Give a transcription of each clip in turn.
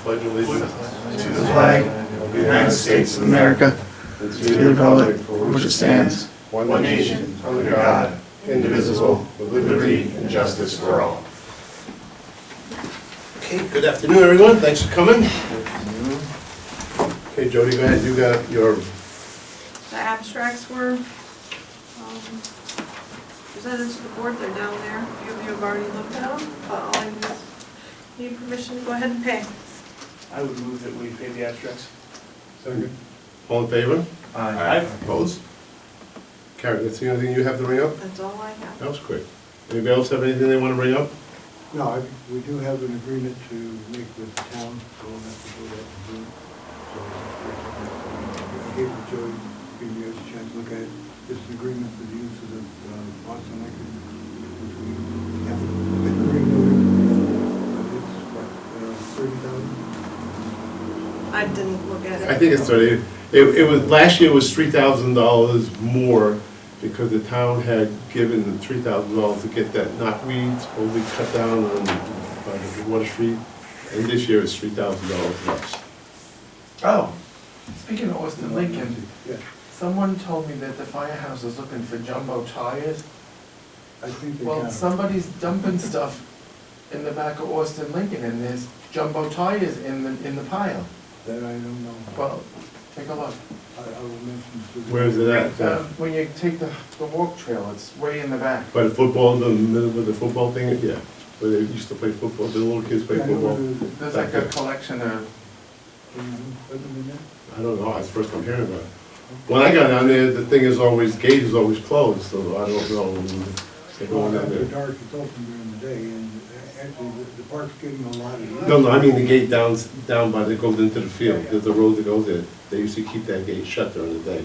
Pledge allegiance to the flag of the United States of America, and to the republic for which it stands, one nation, under God, indivisible, with liberty and justice for all. Okay, good afternoon, everyone. Thanks for coming. Okay, Jody, go ahead. You got your... The abstracts were presented to the board. They're down there. A few of you have already looked at them, but all I need permission to go ahead and pay. I would move that we pay the abstracts. Second. All in favor? Aye. Opposed? Karen, that's the only thing you have to bring up? That's all I have. That was quick. Anybody else have anything they want to bring up? No, we do have an agreement to make with the town, so we'll have to do that in June. So, I gave it to Joey, give you guys a chance to look at it. This is an agreement for the use of the Walton Lincoln, which we have been renewing. It's what, 30,000? I didn't look at it. I think it's 30. It was, last year was $3,000 more because the town had given them $3,000 to get that knotweed totally cut down on Water Street. And this year it's $3,000 less. Oh, speaking of Austin Lincoln, Yeah, someone told me that the firehouse is looking for jumbo tires. I think they Well, got it. somebody's dumping stuff in the back of Austin Lincoln, and there's jumbo tires in the pile. That I don't know. Well, take a look. I will mention to the. Where is it at? When you take the walk trail, it's way in the back. By the football, in the middle of the football thing, yeah, where they used to play football, the little kids play Yeah, I know football. There's like a collection of, Can you put them in there? I don't know, that's the first I'm hearing about it. When I got down there, the thing is always, gate is always closed, so I don't know. They go Well, in after there. dark, it's open during the day, and actually, the park's getting a lot of use. No, I mean the gate down by, that goes into the field, there's a road that goes there. They used to keep that gate shut during the day.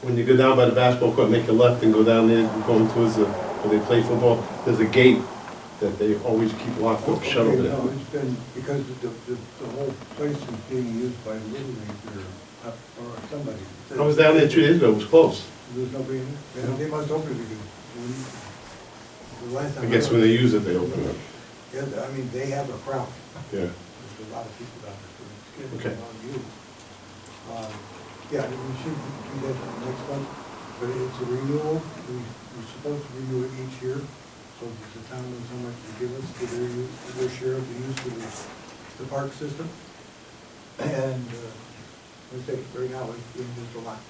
When you go down by the basketball court, make a left and go down there, going towards the, where they play football, there's a gate that they always keep locked up, shut over Okay, there. no, it's been, because the whole place is being used by Little League or somebody. I was down there 2 days ago, it was closed. There's nobody in there? They must open it again. The last time I guess when they use it, they open it. Yeah, I mean, they have a crowd. Yeah. There's a lot of people down there, so it's getting Okay. a lot of use. Yeah, we should do that next month, but it's a renewal. We're supposed to renew it each year, so that the town knows how much to give us for their share of the use of the park system. And, let's say, right now, it's being used a lot.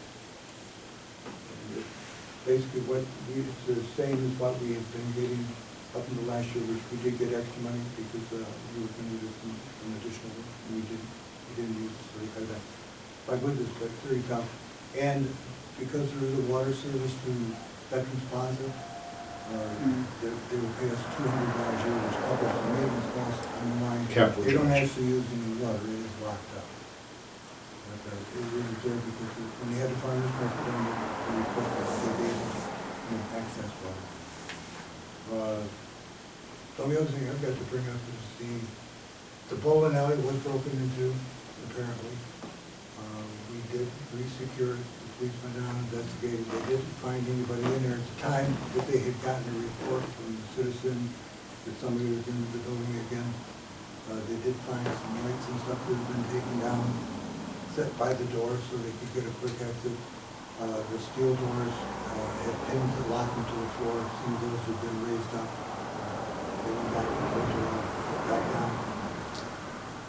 And basically, it's the same as what we have been getting up until last year, which we did get extra money because we were going to do some additional, and we didn't use it, so we cut that. By goodness, but 30,000. And because there is a water service to Veterans Plaza, they will pay us $200 a year, which covers the maintenance costs on the line. Capital They don't charge. actually use any water, it is locked up. But it was there because when they had the farmers market down there, they requested that they be able to access water. The only other thing I've got to bring up is the bowling alley was broken into, apparently. We did re-secure it, the police went down and investigated, they didn't find anybody in there at the time, but they had gotten a report from the citizen that somebody was in the building again. They did find some lights and stuff that had been taken down, set by the door so they could get a quick exit. The steel doors had pins that locked them to the floor, some of those had been raised up. They went back and closed it back down.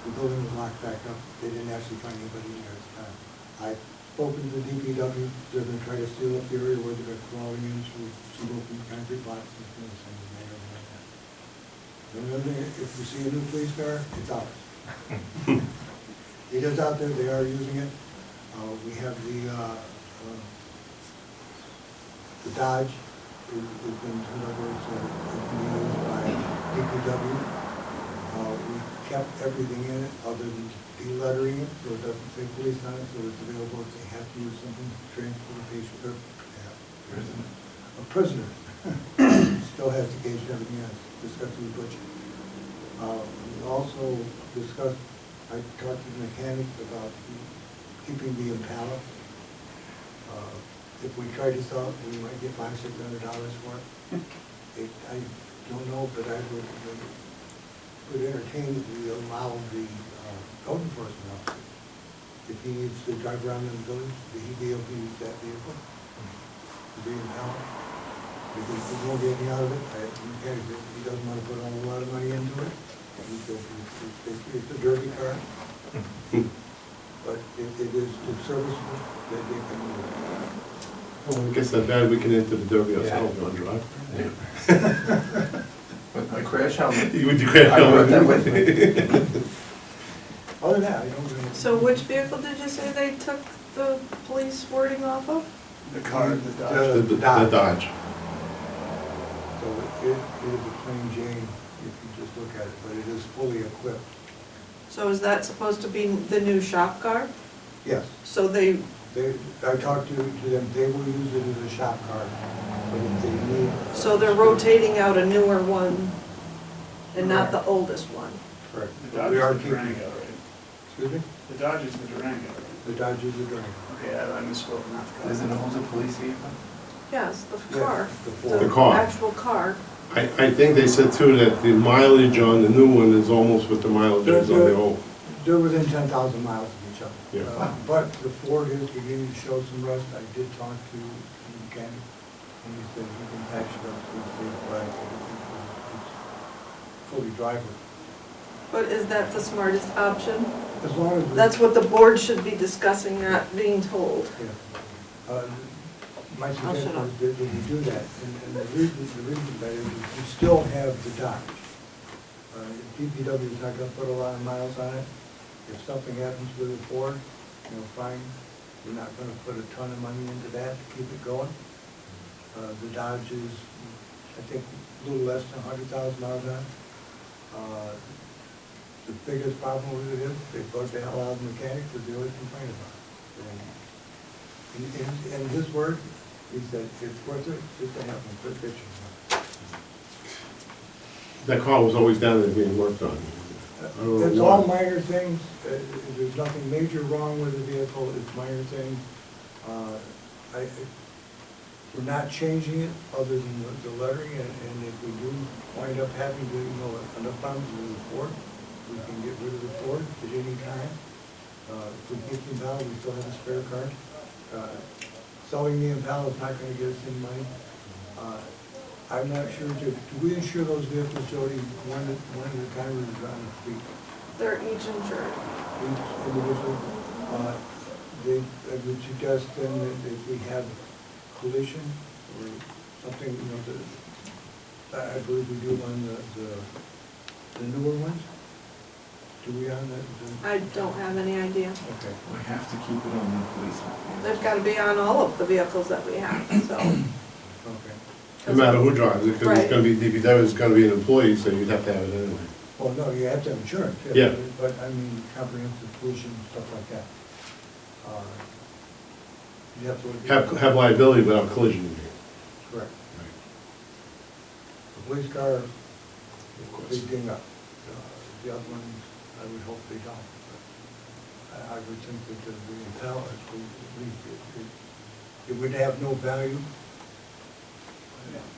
The building was locked back up, they didn't actually find anybody in there at the time. I've spoken to the DPW, they're gonna try to seal up the area where they're crawling in through some broken concrete blocks and things like that. The only other thing, if you see a new police car, it's ours. It is out there, they are using it. We have the Dodge, has been turned over, so it can be used by DPW. We kept everything in it other than de-lettering it, so it doesn't say police on it, so it's available if they have to use something to transport a patient or a prisoner. Still has the gauge and everything else, discussed with Butch. We also discussed, I talked to the mechanic about keeping the Impala. If we try to sell it, we might get $500-600 for it. I don't know, but I would entertain that we allow the he needs to drive around in the village, he'd be able to use that vehicle to be in town. Because he won't get any out of it, he doesn't want to put a whole lot of money into it. It's a derby car, but it's serviceable, that they can move it. Well, I guess that bad, we can enter the Derby ourselves on drive. With my crash helmet. You would declare. I brought that with me. Other than that, I don't really. So which vehicle did you say they took the police wording off of? The car, the Dodge. The Dodge. So it is a plain Jane, if you just look at it, but it is fully equipped. So is that supposed to be the new shop car? Yes, So they, I talked to them, they will use it as a shop car, but if they need. so they're rotating out a newer one and not the oldest one? Correct. The Dodge We are is the keeping. Durango, right? Excuse me? The Dodge is the Durango, right? The Dodge is a Durango. Okay, I misspoke, not the car. Is it always a police vehicle? Yes, the Yeah, car. the Ford. The car. Actual car. I think they said too that the mileage on the new one is almost what the mileage is on the old. They're within 10,000 miles of each other. Yeah. But the Ford is beginning to show some rust. I did talk to the mechanic, and he said he can patch it up to a state black. It's fully drivable. But is that the smartest option? As long as. That's what the board should be discussing, not being told. Yeah. My I'll shut suggestion up. is that we do that, and the reason that is we still have the Dodge. DPW is not gonna put a lot of miles on it. If something happens with the Ford, fine, we're not gonna put a ton of money into that to keep it going. The Dodge is, I think, a little less than 100,000 miles on it. The biggest problem with it is they bug the hell out of the mechanic because they always complain about it. And his word, he said, it's worth it just to have them put pictures on That car was always down there being worked on. I don't know it. It's all why. minor things. There's nothing major wrong with the vehicle, it's minor things. We're not changing it other than the lettering, and if we do wind up having to, enough problems with the Ford, we can get rid of the Ford at any time. If we keep the Impala, we still have a spare car. Selling the Impala is not gonna get us any money. I'm not sure, do we insure those vehicles, Jody, one at a time or is it on the fleet? They're each insured. Each individual? I would suggest then that if we have collision or something, I believe we do on the newer ones. Do we on the? I don't have any idea. Okay. We have to keep it on the police vehicle. They've got to be on all of the vehicles that we have, so. Okay. No matter who drives it, because Right. it's gonna be, DPW is gonna be an employee, so you'd have to have it anyway. Well, no, you have to have insurance. Yeah. But I mean, comprehensive collision, stuff like that. You have to. Have liability without collision. Correct. The police car, Of they course. ding up. The other ones, I would hope they don't. But I would think that the Impala, it would have no value.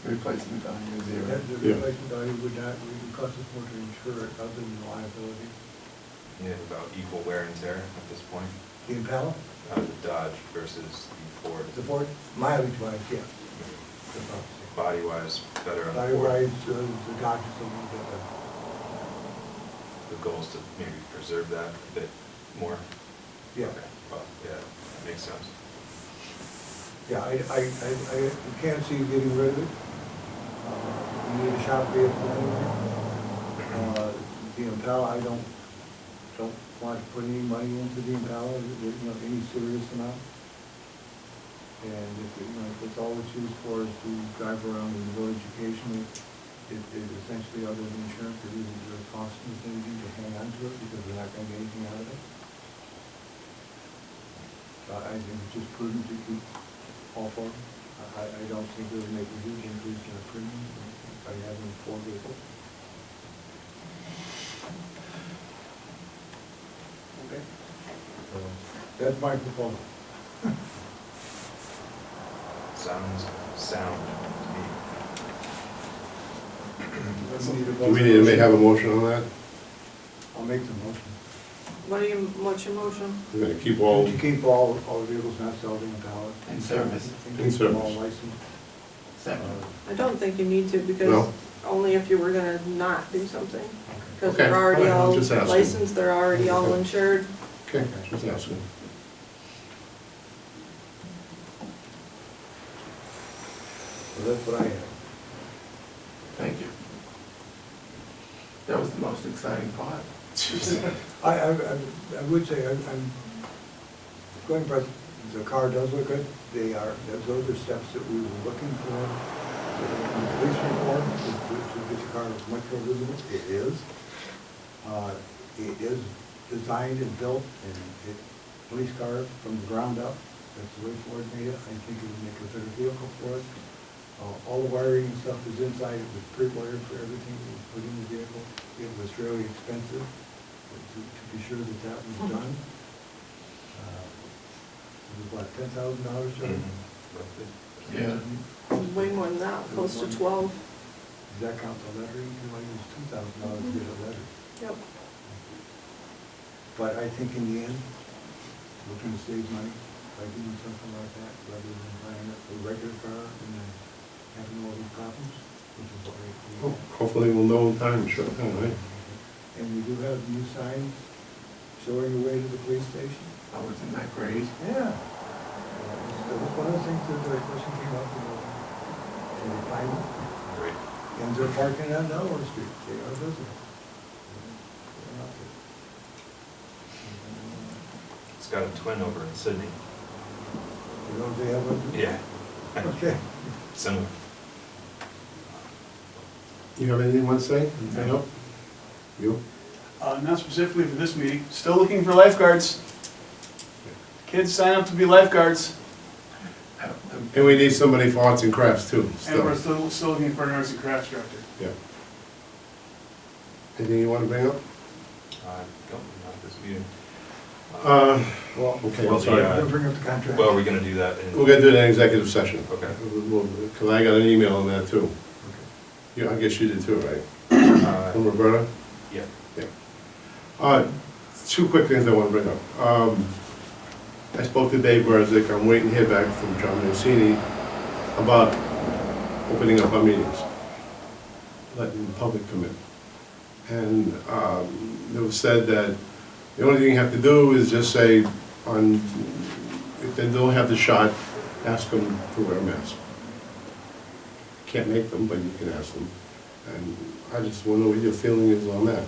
Replacement value is zero. The Yeah. replacement value would not, it would cost us more to insure it other than liability. You have about equal wear and tear at this point, The Impala, the Dodge versus the Ford. the Ford, mileage wise, yeah. That's about the same. Body-wise, better on the Value Ford. wise, the Dodge is a little bit better. The goal is to maybe preserve that a bit more? Yeah. Okay, well, yeah, that makes sense. Yeah, I can't see getting rid of it. We need a shop vehicle anyway. The Impala, I don't want to put any money into the Impala, any serious amount. And if it's all it's used for is to drive around and go education, it essentially, other than insurance, it isn't really costing us anything to hang on to it because we're not going to get anything out of it. So I think it's just prudent to keep all four. I don't think it would make a huge increase in the premium by having four vehicles. Okay. That's my proposal. Sounds sound to me. Let's need a Do we need to have a motion on that? I'll make the motion. What's your motion? We're gonna keep all, To keep all vehicles not sold in ballot. In service. In service. All licensed. Second. I don't think you need to, because No. only if you were gonna not do something. Because Okay, they're already all right, I'm all just asking. licensed, they're already all Okay. insured. okay, just asking. So that's what I have. Thank you. That was the most exciting part. I would say, I'm going by, the car does look good. Those are steps that we were looking for. In police reform, to get the car much more visible, it is. It is designed and built, and police car from the ground up. That's the way Ford made it. I think it would make a better vehicle for us. All the wiring and stuff is inside. It was pre-wired for everything we put in the vehicle. It was fairly expensive to be sure that that was done. It was what, $10,000, Joe? Yeah. Way more than that, close to 12. Does that count the lettering? Like it was $2,000 to get a letter. Yep. But I think in the end, we're gonna save money by doing something like that, rather than buying a regular car and then having all these problems, which is what we. Hopefully we'll know in time, sure, right? And we do have new signs showing the way to the police station. Oh, isn't that great? Yeah. That was one of the things that the question came up, can we find them? Great. And they're parking on Delaware Street, they are visible. They're out there. It's got a twin over in Sydney. You know if they have one? Yeah. Okay. Similar. You have anything you want to say? Anything else? You? Not specifically for this meeting, still looking for lifeguards. Kids sign up to be lifeguards, And we need somebody for arts and crafts too, and we're still. still looking for an arts and crafts director. Yeah. Anything you want to bring up? Don't, not this meeting. Well, Okay, Well, I'm sorry. the, we'll bring up the contract. Well, are we gonna do that in? We're gonna do it in executive session. Okay. Because I got an email on that too. Okay. Yeah, I guess you did too, right? Uh, From Roberta? Yeah. Yeah. Two quick things I want to bring up. I spoke to Dave Berzik, I'm waiting to hear back from John Mancini about opening up our meetings, letting the public come in. And it was said that the only thing you have to do is just say, if they don't have the shot, ask them to wear a mask. You can't make them, but you can ask them. And I just want to know what your feeling is on that.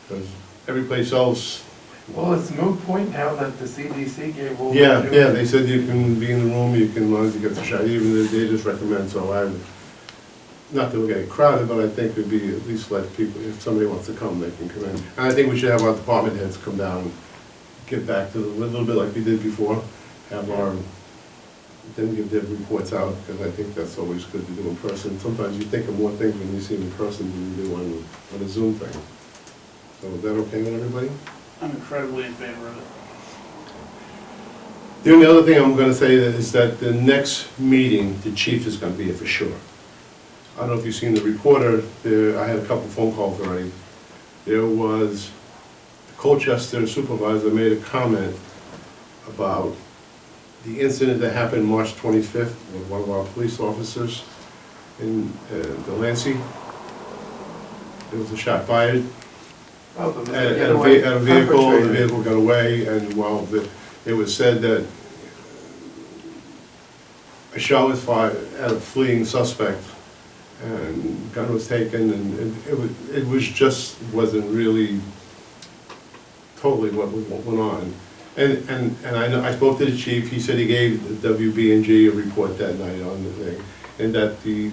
Because every place else, Well, it's a moot point now that the CDC gave over. yeah, they said you can be in the room, you can, as long as you get the shot, even if they just recommend, so I would, not that we're getting crowded, but I think it'd be at least let people, if somebody wants to come, they can come in. And I think we should have our department heads come down, get back to a little bit like we did before, have our, then give their reports out, because I think that's always good to do in person. Sometimes you think of more things when you see them in person than you do on a Zoom thing. So is that okay with everybody? I'm incredibly in favor of it. The only other thing I'm gonna say is that the next meeting, the chief is gonna be here for sure. I don't know if you've seen the reporter, I had a couple phone calls already. There was, the Colchester supervisor made a comment about the incident that happened March 25th with one of our police officers in Delancey. There was a shot fired Oh, the at a getaway at a vehicle, the perpetrator. vehicle got away, and while it was said that a shot was fired at a fleeing suspect, and gun was taken, and it was just, wasn't really totally what went on. And I know, I spoke to the chief, he said he gave the WB&G a report that night on the thing, and that the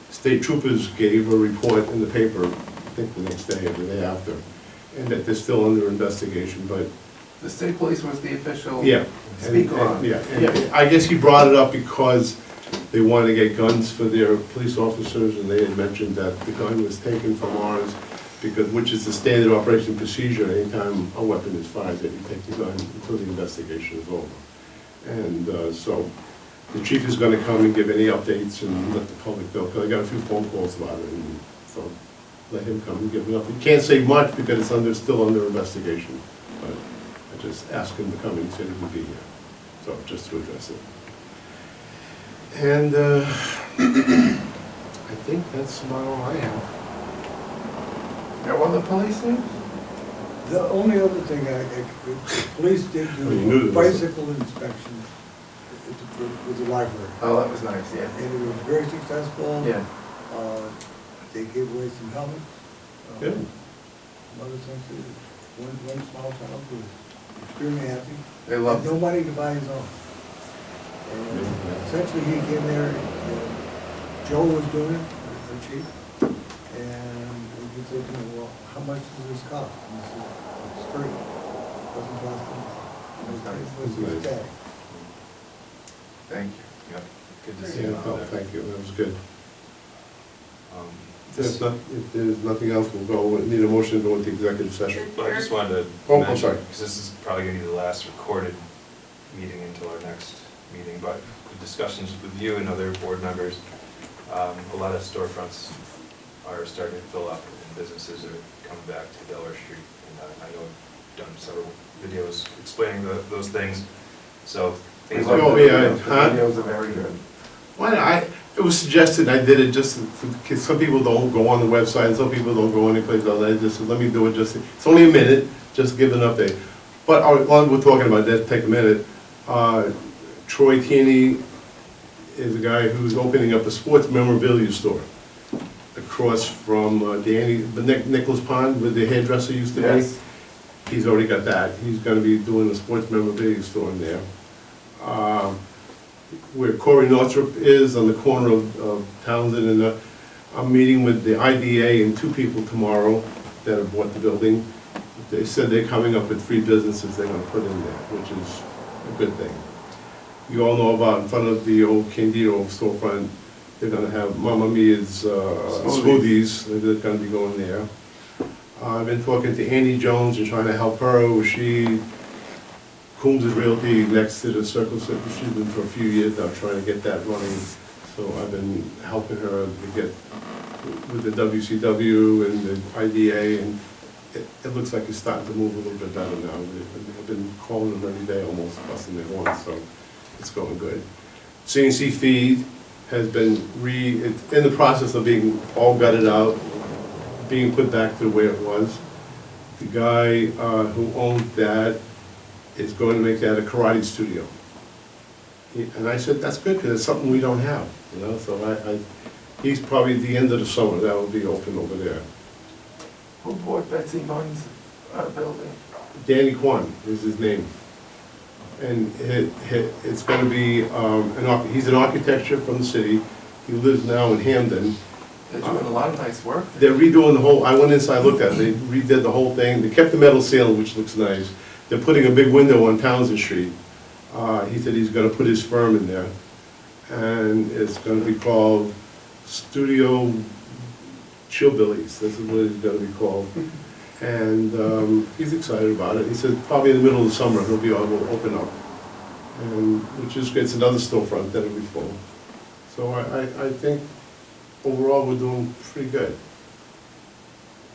state troopers gave a report in the paper, I think the next day or the day after, and that they're still under investigation, but The state police was the official. yeah. Speak and- on. Yeah, and I guess he brought it up because they wanted to get guns for their police officers, and they had mentioned that the gun was taken from ours, because, which is the standard operation procedure, anytime a weapon is fired, that you take the gun until the investigation is over. And so, the chief is gonna come and give any updates and let the public know, because I got a few phone calls about it, and so, let him come and give me up. He can't say much because it's still under investigation, but I just asked him to come and he said he would be here, so just to address it. And I think that's about all I have. There were the police things? The only other thing the police did Oh, you knew do there was bicycle inspection with the library. Oh, that was nice, yeah. And it was very successful. Yeah. They gave away some helmets. Good. Some other things too. One small child was extremely happy. They loved Had no it. money to buy his own. And essentially he came there, and Joe was doing it, the chief, and he said to me, well, how much does this cost? And he said, it's free. Doesn't cost him. And it was his day. Thank you. Yep, good to see Yeah, you oh, out there. thank you, that was good. This- If there's nothing else, we'll go, we need a motion to go into executive session. Well, I just wanted to Oh, I'm mention, sorry. because this is probably gonna be the last recorded meeting until our next meeting, but the discussions with you and other board members, a lot of storefronts are starting to fill up and businesses are coming back to Delaware Street. And I know I've done several videos explaining those things, so things like. Oh, yeah, The huh? videos are very good. It was suggested, I did it just, because some people don't go on the website, and some people don't go anyplace else, I just said, let me do it, it's only a minute, just give an update. But while we're talking about that, take a minute, Troy Tierney is a guy who's opening up a sports memorabilia store across from Nicholas Pond, where the hairdresser used to be. Yes. He's already got that, he's gonna be doing a sports memorabilia store in there. Where Corey Northrop is, on the corner of Townsend, and I'm meeting with the IDA and 2 people tomorrow that have bought the building. They said they're coming up with 3 businesses they're gonna put in there, which is a good thing. You all know about in front of the old Candido storefront, they're gonna have Mamma Mia's smoothies, they're gonna be going there. I've been talking to Annie Jones and trying to help her, she Coombs' Realty next to the Circle City, she's been for a few years now trying to get that running. So I've been helping her to get with the WCW and the IDA, and it looks like it's starting to move a little bit better now. I've been calling them every day, almost busting their horns, so it's going good. CNC Feed has been it's in the process of being all gutted out, being put back to the way it was. The guy who owns that is going to make that a karate studio. And I said, that's good, because it's something we don't have, so he's probably at the end of the summer, that will be open over there. Who bought Betsy Munn's building? Danny Kwan is his name. And it's gonna be, he's an architecture from the city, he lives now in Hamden. They're doing a lot of nice work. They're redoing the whole, I went inside, looked at it, they redid the whole thing, they kept the metal ceiling, which looks nice. They're putting a big window on Townsend Street. He said he's gonna put his firm in there. And it's gonna be called Studio Chillbillies, this is what it's gonna be called. And he's excited about it. He said probably in the middle of the summer he'll be able to open up. And which is, it's another storefront that'll be full. So I think overall we're doing pretty good.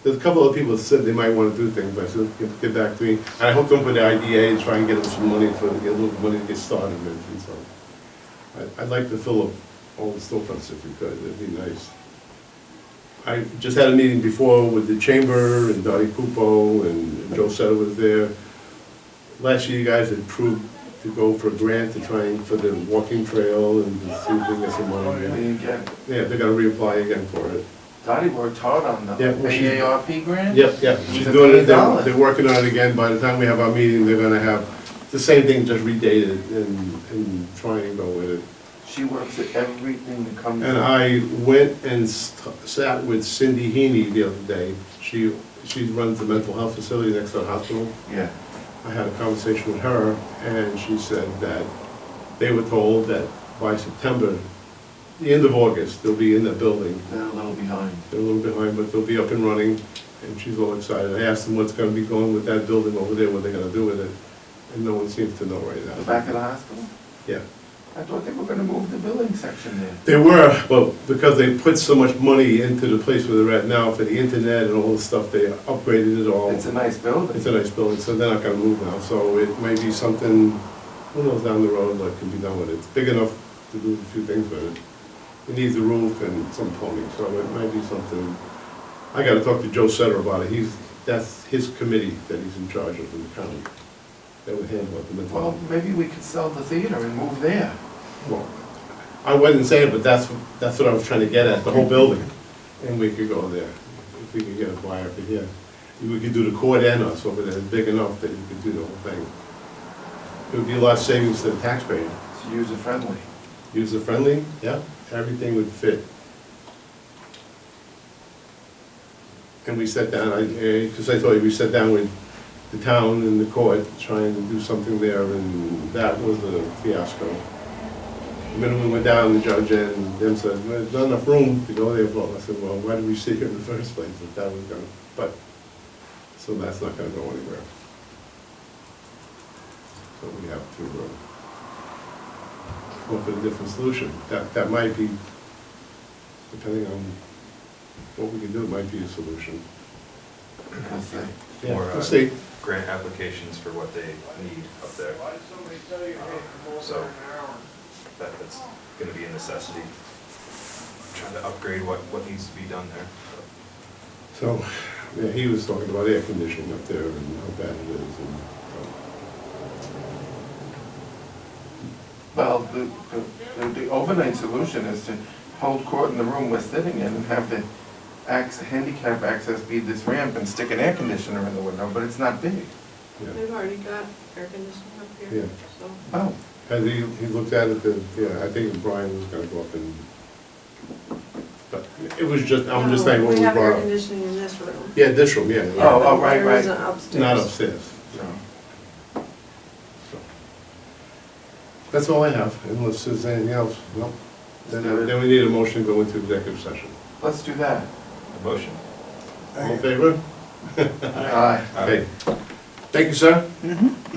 There's a couple of people that said they might want to do things, but I said, get back to me. And I hooked them with the IDA and try and get them some money get a little money to get started with. And so I'd like to fill up all the storefronts if we could, it'd be nice. I just had a meeting before with the chamber and Dottie Pupo and Joe Setta was there. Last year you guys had approved to go for a grant to try and, for the walking trail and to see if we can get some money. Again, Yeah, they're gonna reapply again for it. Dottie worked hard on the Yeah, well, she's- AARP grant? Yep, she's doing it, they're working on it again, by the time we have our meeting, they're gonna have the same thing, just redated and try and go with it. She works at everything that comes. And I went and sat with Cindy Heaney the other day, she runs the mental health facility next to the hospital. Yeah. I had a conversation with her, and she said that they were told that by September, the end of August, they'll be in the building. They're a little behind. They're a little behind, but they'll be up and running, and she's all excited. I asked them what's gonna be going with that building over there, what they're gonna do with it, and no one seems to know right The now. back of the hospital? Yeah, I thought they were gonna move the building section there. They were, but because they put so much money into the place where they're at now for the internet and all the stuff, they upgraded it all. It's a nice building. It's a nice building, so they're not gonna move now, so it may be something, who knows, down the road, what can be done with it. It's big enough to do a few things with it. It needs a roof and some plumbing, so it might be something. I gotta talk to Joe Sutter about it, that's his committee that he's in charge of in the county. That would handle it. Well, maybe we could sell the theater and move there. Well, I wasn't saying, but that's what I was trying to get at, the whole building, and we could go there, if we could get a buyer for here. We could do the court and us over there, it's big enough that you could do the whole thing. It would be a lot of savings to the taxpayer. It's user-friendly. User-friendly, yeah, everything would fit. And we sat down, because I told you, we sat down with the town and the court, trying to do something there, and that was a fiasco. And then we went down, the judge and them said, well, there's not enough room to go there. Well, I said, well, why did we sit here in the first place if that was gonna, but, so that's not gonna go anywhere. So we have to come up with a different solution. That might be, depending on what we can do, it might be a solution. Because they, Yeah, Or, we'll see. grant applications for what they need up there. So that's gonna be a necessity. Trying to upgrade what needs to be done there. So, yeah, he was talking about air conditioning up there and how bad it is and, well, the overnight solution is to hold court in the room we're sitting in and have the handicap access be this ramp and stick an air conditioner in the window, but it's not big. yeah. They've already got air conditioning up Yeah. here, so. Oh, Has he looked at it, yeah, I think Brian was gonna go up and, but it was just, I'm just saying what We we have air brought up. conditioning in this room. Yeah, this room, yeah. Yeah, but right, there right. isn't upstairs. Not upstairs. so, So. That's all I have, unless there's anything else, no. Then we need a motion to go into executive session. let's do that. A motion. All in favor? Aye. Okay. Thank you, sir.